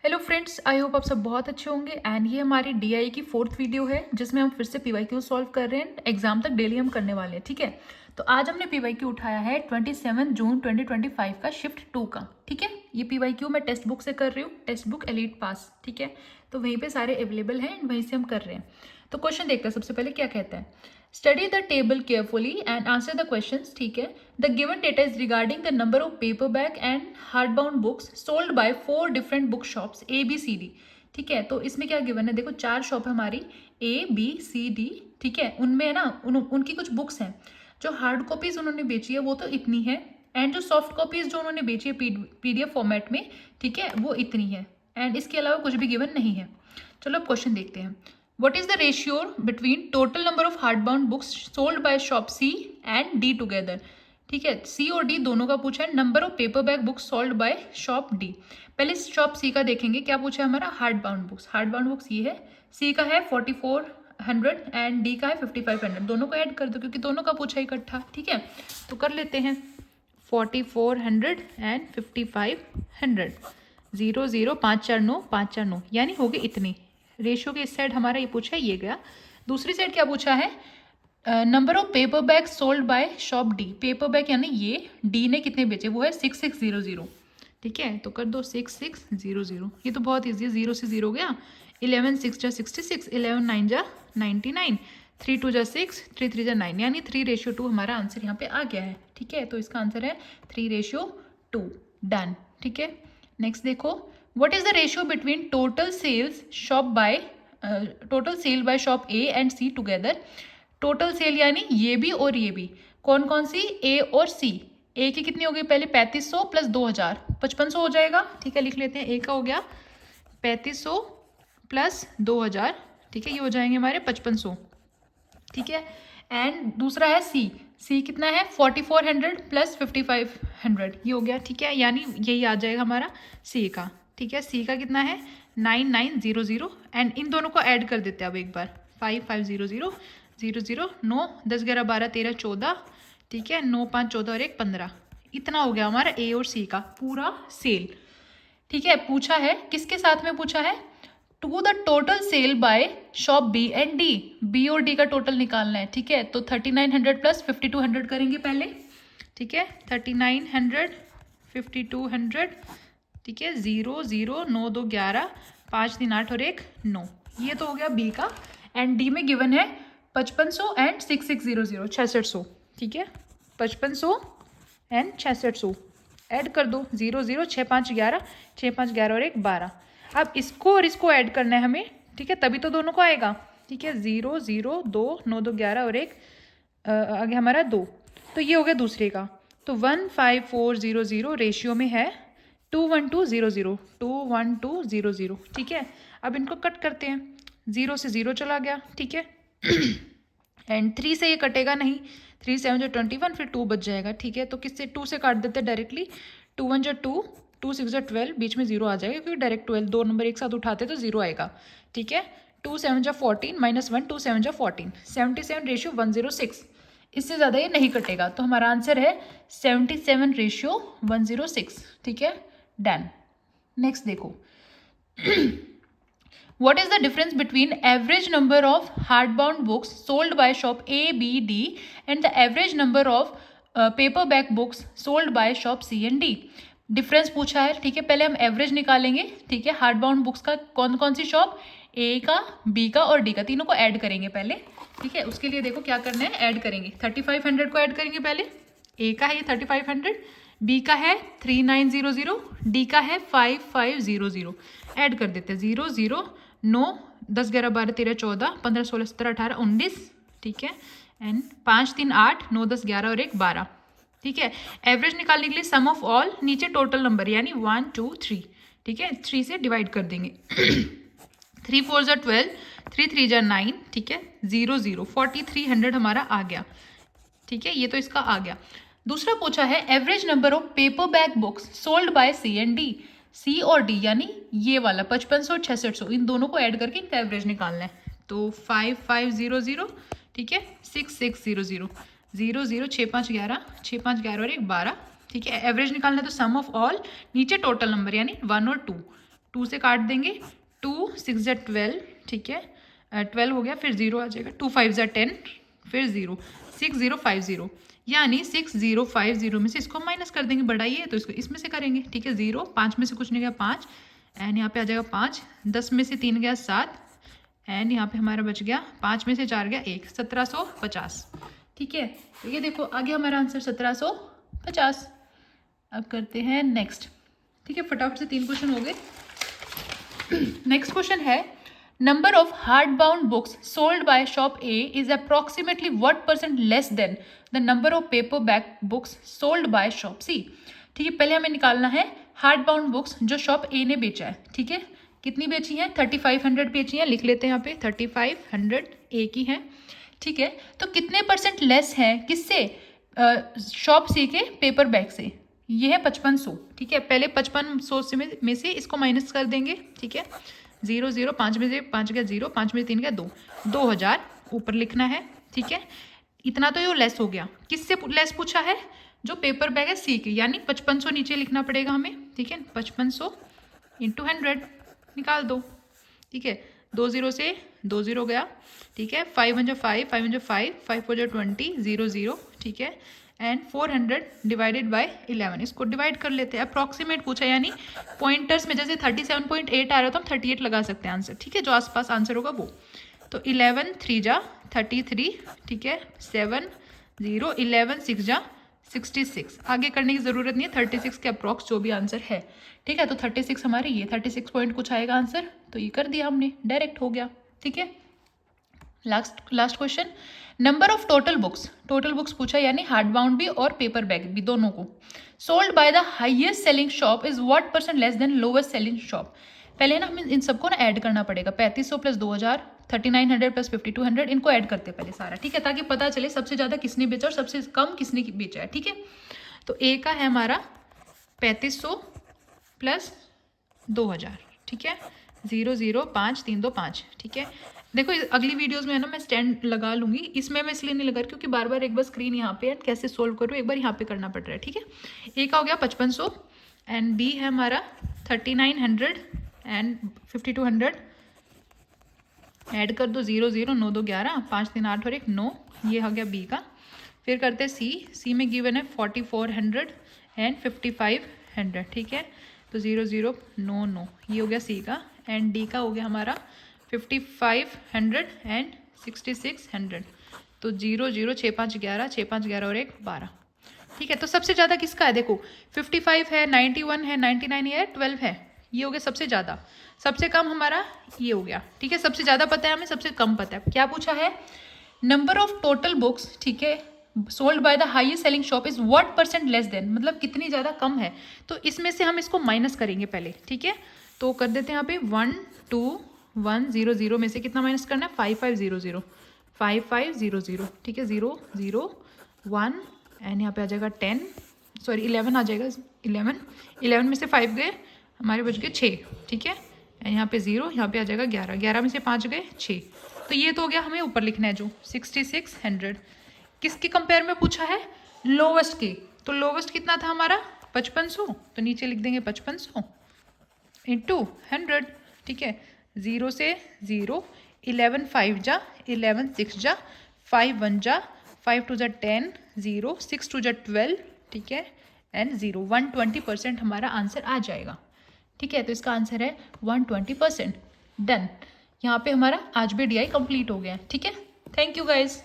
Hello friends, I hope आप सब बहुत अच्छे होंगे। एंड ये हमारी डीआई की 4th वीडियो है जिसमें हम फिर से पीवाईक्यू सॉल्व कर रहे हैं। एग्जाम तक डेली हम करने वाले हैं, ठीक है। तो आज हमने पीवाईक्यू उठाया है 27 जून 2025 का शिफ्ट 2 का, ठीक है। ये पीवाईक्यू मैं टेक्स्ट बुक से कर रही हूँ, टेक्स्ट बुक एलीट पास, ठीक है। तो वहीं पे सारे अवेलेबल हैं, वहीं से हम कर रहे हैं। तो क्वेश्चन देखते हैं। सबसे पहले क्या कहता है, study the table carefully and answer the questions, ठीक है। The given data is regarding the number of paper bag and hard bound books sold by 4 different book shops A B C D, ठीक है। तो इसमें क्या given है, देखो 4 shop है हमारी ए बी सी डी, ठीक है। उनमें है ना उनकी कुछ बुक्स हैं। जो हार्ड कॉपीज उन्होंने बेची है वो तो इतनी है, एंड जो सॉफ्ट कॉपीज जो उन्होंने बेची है पीडीएफ फॉर्मेट में, ठीक है, वो इतनी है। एंड इसके अलावा कुछ भी गिवन नहीं है। चलो अब क्वेश्चन देखते हैं। What is the ratio between total number of hardbound books sold by shop C and D together? ठीक है, C और D दोनों का पूछा है। Number of paper bag books sold by shop D। पहले शॉप C का देखेंगे, क्या पूछा है हमारा, hard bound books. Hard bound books ये है, C का है 4400 एंड D का है 5500। दोनों को ऐड कर दो क्योंकि दोनों का पूछा है इकट्ठा, ठीक है। तो कर लेते हैं 4400 एंड 5500। 0 0 5 4 9 5 4 9 यानी हो गए इतनी। रेशियो के इस साइड हमारा ये पूछा है, ये गया। दूसरी साइड क्या पूछा है, number of paper bag sold by shop D. Paper bag यानी ये डी ने कितने बेचे, वो है 6600, ठीक है। तो कर दो 6600। ये तो बहुत ईजी है, 0 से 0 गया। 11 6 जा 66, 11 9 जा 99, 3 2 जा 6, 3 3 जा 9, यानी 3:2 हमारा आंसर यहाँ पे आ गया है, ठीक है। तो इसका आंसर है 3:2, डन, ठीक है। नेक्स्ट देखो, what is the ratio between total sales by shop A and C together? Total sale यानी ये भी और ये भी, कौन कौन सी, A और C। A की कितनी हो गई पहले, 3500 प्लस 2000 5500 हो जाएगा, ठीक है। लिख लेते हैं, A का हो गया 3500 प्लस 2000, ठीक है। ये हो जाएंगे हमारे 5500, ठीक है। एंड दूसरा है सी कितना है, 4400 प्लस 5500, ये हो गया, ठीक है। यानी यही आ जाएगा हमारा सी का, ठीक है। सी का कितना है 9900। एंड इन दोनों को ऐड कर देते हैं अब एक बार, 5500 00 9 10 11 12 13 14, ठीक है। 9 5 14 और 1 15, इतना हो गया हमारा ए और सी का पूरा सेल, ठीक है। पूछा है किसके साथ में, पूछा है to the total sale by shop B and D. B और डी का टोटल निकालना है, ठीक है। तो 3900 प्लस 5200 करेंगे पहले, ठीक है। 3900 5200, ठीक है। 0 0 9 2 11 5 3 8 और 1 9, ये तो हो गया बी का। एंड डी में गिवन है 5500 एंड 6600 6600, ठीक है। 5500 एंड 6600 ऐड कर दो, 0 0 6 5 11 6 5 11 और 1 12। अब इसको और इसको ऐड करना है हमें, ठीक है, तभी तो दोनों को आएगा, ठीक है। 0 0 2 9 2 11 और 1 आगे हमारा 2, तो ये हो गया दूसरे का। तो 15400 रेशियो में है 21200 21200, ठीक है। अब इनको कट करते हैं, 0 से 0 चला गया, ठीक है। एंड 3 से ये कटेगा नहीं, 3 7 जो 21, फिर 2 बच जाएगा, ठीक है। तो किससे, 2 से काट देते हैं डायरेक्टली। 2 1 जो 2, 2 6 जो 12, बीच में 0 आ जाएगा क्योंकि डायरेक्ट 12 दो नंबर एक साथ उठाते तो 0 आएगा, ठीक है। 2 7 जो 14 -1 2 7 जो 14, 77 रेशियो 106। इससे ज़्यादा ये नहीं कटेगा, तो हमारा आंसर है 77 रेशियो 106, ठीक है, डन। नेक्स्ट देखो, what is the difference between average number of hardbound books sold by shop A, B, D and the average number of paperback books sold by shop C and D? Difference पूछा है, ठीक है। पहले हम average निकालेंगे, ठीक है। Hardbound books का कौन कौन सी शॉप, ए का, बी का और डी का, तीनों को ऐड करेंगे पहले, ठीक है। उसके लिए देखो क्या करना है, ऐड करेंगे। 3500 को ऐड करेंगे पहले, ए का है ये 3500, बी का है 3900, डी का है 5500, ऐड कर देते हैं। 0 0 9 10 11 12 13 14 15 16 17 18 19, ठीक है। एंड 5 3 8 9 10 11 और 1 12, ठीक है। एवरेज निकालने के लिए सम ऑफ ऑल, नीचे टोटल नंबर यानी 1 2 3, ठीक है। 3 से डिवाइड कर देंगे। 3 4 जा 12, 3 3 जा 9, ठीक है। 0 0 4300 हमारा आ गया, ठीक है। ये तो इसका आ गया। दूसरा पूछा है average number of paper bag books sold by C and D. C और डी यानी ये वाला 5500 6600, इन दोनों को ऐड करके इनका एवरेज निकालना है। तो 5500, ठीक है, 6600, 0 0 6 5 11 6 5 11 और 1 12, ठीक है। एवरेज निकालना है तो सम ऑफ ऑल, नीचे टोटल नंबर यानी 1 और 2, 2 से काट देंगे, 2 6 जा 12, ठीक है, 12 हो गया, फिर 0 आ जाएगा, 2 5 जा 10, फिर 0, 6050, यानी 6050 में से इसको माइनस कर देंगे, बढ़ाइए तो इसको इसमें से करेंगे, ठीक है। 0, 5 में से कुछ नहीं गया 5, एंड यहाँ पे आ जाएगा 5, 10 में से 3 गया 7, एंड यहाँ पे हमारा बच गया 5 में से 4 गया 1, 1750, ठीक है। तो ये देखो आ गया हमारा आंसर 1750। अब करते हैं नेक्स्ट, ठीक है, फटाफट से 3 क्वेश्चन हो गए। नेक्स्ट क्वेश्चन है, number of hard bound books sold by shop A is approximately what % less than the number of paperback books sold by shop C. ठीक है, पहले हमें निकालना है हार्ड बाउंड बुक्स जो शॉप ए ने बेचा है, ठीक है। कितनी बेची हैं? 3500 बेची हैं, लिख लेते हैं यहाँ पे 3500 ए की हैं, ठीक है। तो कितने % लेस है किससे? शॉप सी के पेपर बैग से। ये है 5500, ठीक है। पहले 5500 में से इसको माइनस कर देंगे, ठीक है। 0 0, 5 में से 5 गया 0, 5 में से 3 गया 2, 2000 ऊपर लिखना है, ठीक है। इतना तो ये लेस हो गया। किससे लेस पूछा है? जो पेपर बैग है सी की, यानी 5500 नीचे लिखना पड़ेगा हमें, ठीक है। 5500 इंटू 100 निकाल दो, ठीक है। 2 0 से 2 0 गया, ठीक है। 5 1 5, 5 1 5, 5 4 20, 0 0, ठीक है। एंड 400 डिवाइडेड बाय 11, इसको डिवाइड कर लेते हैं। अप्रॉक्सीमेट पूछा, यानी पॉइंटर्स में जैसे 37.8 आ रहा है तो हम 38 लगा सकते हैं आंसर, ठीक है, जो आसपास आंसर होगा वो। तो 11 3 जा 33, ठीक है, 7 0, 11 6 जा 66। आगे करने की ज़रूरत नहीं है, 36 के अप्रॉक्स जो भी आंसर है, ठीक है। तो 36 हमारे ये 36 पॉइंट कुछ आएगा आंसर, तो ये कर दिया हमने, डायरेक्ट हो गया, ठीक है। Last question, number of total books पूछा, यानी हार्ड बाउंड भी और पेपर बैग भी दोनों को, sold by the highest selling shop is what % less then lowest selling shop. पहले ना हमें इन सबको ना ऐड करना पड़ेगा, 3500 प्लस 2000, 3900 प्लस 5200, इनको ऐड करते हैं पहले सारा, ठीक है, ताकि पता चले सबसे ज़्यादा किसने बेचा और सबसे कम किसने बेचा है, ठीक है। तो ए का है हमारा 3500 प्लस 2000, ठीक है, 0 0 5 3 2 5, ठीक है। देखो अगली वीडियोस में है ना मैं स्टैंड लगा लूंगी, इसमें मैं इसलिए नहीं लगा रही क्योंकि बार बार एक बार स्क्रीन यहाँ पे है, कैसे सोल्व करूँ एक बार यहाँ पे करना पड़ रहा है, ठीक है। ए का हो गया 5500 एंड बी है हमारा 3900 एंड 5200, ऐड कर दो 0 0, 9 2 11, 5 3 8 और 1 9, ये हो गया बी का। फिर करते सी में गिवन है 4400 एंड 5500, ठीक है। तो 0 0 9 9, ये हो गया सी का। एंड डी का हो गया हमारा 5500 एंड 6600, तो 0 0 6 5 11, 6 5 11 और 1 12, ठीक है। तो सबसे ज़्यादा किसका है? देखो 55 है, 91 है, 99 है, 12 है, ये हो गया सबसे ज़्यादा। सबसे कम हमारा ये हो गया, ठीक है। सबसे ज़्यादा पता है हमें, सबसे कम पता है। क्या पूछा है? नंबर ऑफ टोटल बुक्स, ठीक है, sold by the highest selling shop is what % less then, मतलब कितनी ज़्यादा कम है। तो इसमें से हम इसको माइनस करेंगे पहले, ठीक है। तो कर देते हैं यहाँ पे 1 2 1 0 0 में से कितना माइनस करना है? 5 5 0 0, 5 5 0 0, ठीक है। 0 0 1 एंड यहाँ पे आ जाएगा 10, सॉरी 11 आ जाएगा, 11 में से 5 गए, हमारे बच गए 6, ठीक है। एंड यहाँ पे 0, यहाँ पे आ जाएगा 11, 11 में से 5 गए 6, तो ये तो हो गया। हमें ऊपर लिखना है जो 6600, किसके कंपेयर में पूछा है? लोवेस्ट के। तो लोवेस्ट कितना था हमारा? 5500, तो नीचे लिख देंगे 5500 इंटू 100, ठीक है। 0 से 0, 11 5 जा 11 6 जा 5 1 जा 5 2 जा 10, 0 6 2 जा 12, ठीक है। एंड 0 120% हमारा आंसर आ जाएगा, ठीक है। तो इसका आंसर है 120%। डन। यहाँ पे हमारा आज भी DI कंप्लीट हो गया, ठीक है। Thank you guys.